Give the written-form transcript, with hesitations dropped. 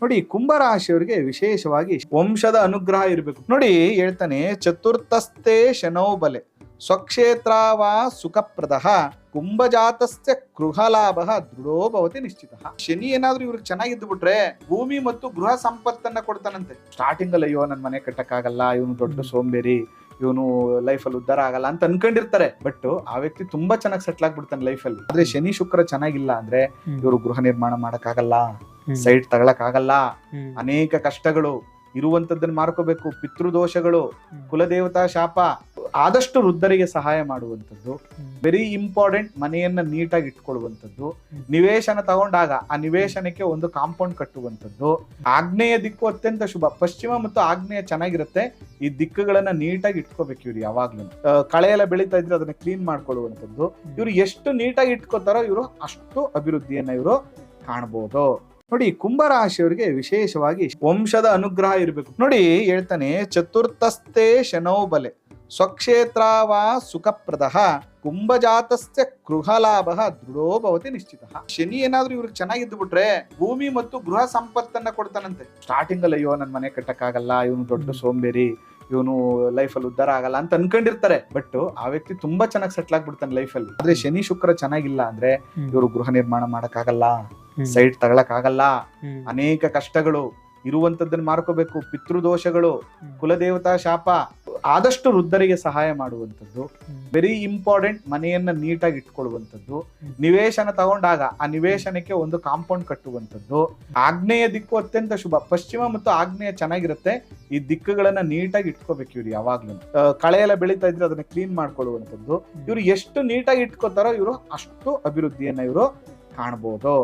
ನೋಡಿ, ಕುಂಭರಾಶಿಯವರಿಗೆ ವಿಶೇಷವಾಗಿ ವಂಶದ ಅನುಗ್ರಹ ಇರಬೇಕು. ನೋಡಿ, ಹೇಳ್ತಾನೆ, ಚತುರ್ಥಸ್ಥೆ ಶನೌ ಬಲೆ ಸ್ವಕ್ಷೇತ್ರವಾ ಸುಖಪ್ರದ ಕುಂಭಜಾತಸ್ಯ ಗೃಹಲಾಭ ದೃಢೋ ಭವತಿ ನಿಶ್ಚಿತ. ಶನಿ ಏನಾದ್ರೂ ಇವ್ರಿಗೆ ಚೆನ್ನಾಗಿದ್ದು ಬಿಟ್ರೆ ಭೂಮಿ ಮತ್ತು ಗೃಹ ಸಂಪತ್ತನ್ನ ಕೊಡ್ತಾನಂತೆ. ಸ್ಟಾರ್ಟಿಂಗ್ ಅಲ್ಲಿ ಅಯ್ಯೋ ನನ್ ಮನೆ ಕಟ್ಟಕ್ಕಾಗಲ್ಲ, ಇವನು ದೊಡ್ಡ ಸೋಂಬೇರಿ, ಇವನು ಲೈಫಲ್ಲಿ ಉದ್ಧಾರ ಆಗಲ್ಲ ಅಂತ ಅನ್ಕೊಂಡಿರ್ತಾರೆ. ಬಟ್ ಆ ವ್ಯಕ್ತಿ ತುಂಬಾ ಚೆನ್ನಾಗಿ ಸೆಟ್ಲ್ ಆಗ್ಬಿಡ್ತಾನೆ ಲೈಫಲ್ಲಿ. ಆದ್ರೆ ಶನಿ ಶುಕ್ರ ಚೆನ್ನಾಗಿಲ್ಲ ಅಂದ್ರೆ ಇವರು ಗೃಹ ನಿರ್ಮಾಣ ಮಾಡಕ್ಕಾಗಲ್ಲ, ಸೈಟ್ ತಗೊಳಕ್ ಆಗಲ್ಲ, ಅನೇಕ ಕಷ್ಟಗಳು, ಇರುವಂತದ್ದನ್ನ ಮಾರ್ಕೋಬೇಕು, ಪಿತೃದೋಷಗಳು, ಕುಲದೇವತಾ ಶಾಪ, ಆದಷ್ಟು ವೃದ್ಧರಿಗೆ ಸಹಾಯ ಮಾಡುವಂಥದ್ದು, ವೆರಿ ಇಂಪಾರ್ಟೆಂಟ್, ಮನೆಯನ್ನ ನೀಟಾಗಿ ಇಟ್ಕೊಳ್ಳುವಂಥದ್ದು, ನಿವೇಶನ ತಗೊಂಡಾಗ ಆ ನಿವೇಶನಕ್ಕೆ ಒಂದು ಕಾಂಪೌಂಡ್ ಕಟ್ಟುವಂಥದ್ದು. ಆಗ್ನೇಯ ದಿಕ್ಕು ಅತ್ಯಂತ ಶುಭ, ಪಶ್ಚಿಮ ಮತ್ತು ಆಗ್ನೇಯ ಚೆನ್ನಾಗಿರುತ್ತೆ. ಈ ದಿಕ್ಕುಗಳನ್ನ ನೀಟಾಗಿ ಇಟ್ಕೋಬೇಕು ಇವ್ರು ಯಾವಾಗ್ಲೂ. ಕಳೆ ಎಲ್ಲ ಬೆಳೀತಾ ಇದ್ರೆ ಅದನ್ನ ಕ್ಲೀನ್ ಮಾಡ್ಕೊಳ್ಳುವಂಥದ್ದು. ಇವ್ರು ಎಷ್ಟು ನೀಟಾಗಿ ಇಟ್ಕೋತಾರೋ ಇವರು ಅಷ್ಟು ಅಭಿವೃದ್ಧಿಯನ್ನ ಇವರು ಕಾಣಬಹುದು. ನೋಡಿ, ಕುಂಭರಾಶಿಯವರಿಗೆ ವಿಶೇಷವಾಗಿ ವಂಶದ ಅನುಗ್ರಹ ಇರಬೇಕು. ನೋಡಿ, ಹೇಳ್ತಾನೆ, ಚತುರ್ಥಸ್ಥೆ ಶನೌ ಬಲೆ ಸ್ವಕ್ಷೇತ್ರವಾ ಸುಖಪ್ರದ ಕುಂಭಜಾತಸ್ಯ ಗೃಹಲಾಭ ದೃಢೋ ಭವತಿ ನಿಶ್ಚಿತ. ಶನಿ ಏನಾದ್ರೂ ಇವ್ರಿಗೆ ಚೆನ್ನಾಗಿದ್ದು ಬಿಟ್ರೆ ಭೂಮಿ ಮತ್ತು ಗೃಹ ಸಂಪತ್ತನ್ನ ಕೊಡ್ತಾನಂತೆ. ಸ್ಟಾರ್ಟಿಂಗ್ ಅಲ್ಲಿ ಅಯ್ಯೋ ನನ್ ಮನೆ ಕಟ್ಟಕ್ಕಾಗಲ್ಲ, ಇವನು ದೊಡ್ಡ ಸೋಂಬೇರಿ, ಇವನು ಲೈಫಲ್ಲಿ ಉದ್ಧಾರ ಆಗಲ್ಲ ಅಂತ ಅನ್ಕೊಂಡಿರ್ತಾರೆ. ಬಟ್ ಆ ವ್ಯಕ್ತಿ ತುಂಬಾ ಚೆನ್ನಾಗಿ ಸೆಟ್ಲ್ ಆಗ್ಬಿಡ್ತಾನೆ ಲೈಫಲ್ಲಿ. ಆದ್ರೆ ಶನಿ ಶುಕ್ರ ಚೆನ್ನಾಗಿಲ್ಲ ಅಂದ್ರೆ ಇವರು ಗೃಹ ನಿರ್ಮಾಣ ಮಾಡಕ್ಕಾಗಲ್ಲ, ಸೈಟ್ ತಗೊಳಕ್ ಆಗಲ್ಲ, ಅನೇಕ ಕಷ್ಟಗಳು, ಇರುವಂತದ್ದನ್ನ ಮಾರ್ಕೋಬೇಕು, ಪಿತೃದೋಷಗಳು, ಕುಲದೇವತಾ ಶಾಪ, ಆದಷ್ಟು ವೃದ್ಧರಿಗೆ ಸಹಾಯ ಮಾಡುವಂಥದ್ದು, ವೆರಿ ಇಂಪಾರ್ಟೆಂಟ್, ಮನೆಯನ್ನ ನೀಟಾಗಿ ಇಟ್ಕೊಳ್ಳುವಂಥದ್ದು, ನಿವೇಶನ ತಗೊಂಡಾಗ ಆ ನಿವೇಶನಕ್ಕೆ ಒಂದು ಕಾಂಪೌಂಡ್ ಕಟ್ಟುವಂಥದ್ದು. ಆಗ್ನೇಯ ದಿಕ್ಕು ಅತ್ಯಂತ ಶುಭ, ಪಶ್ಚಿಮ ಮತ್ತು ಆಗ್ನೇಯ ಚೆನ್ನಾಗಿರುತ್ತೆ. ಈ ದಿಕ್ಕುಗಳನ್ನ ನೀಟಾಗಿ ಇಟ್ಕೋಬೇಕು ಇವ್ರು ಯಾವಾಗ್ಲೂ. ಕಳೆ ಎಲ್ಲ ಬೆಳೀತಾ ಇದ್ರೆ ಅದನ್ನ ಕ್ಲೀನ್ ಮಾಡ್ಕೊಳ್ಳುವಂಥದ್ದು. ಇವ್ರು ಎಷ್ಟು ನೀಟಾಗಿ ಇಟ್ಕೋತಾರೋ ಇವರು ಅಷ್ಟು ಅಭಿವೃದ್ಧಿಯನ್ನ ಇವರು ಕಾಣಬಹುದು.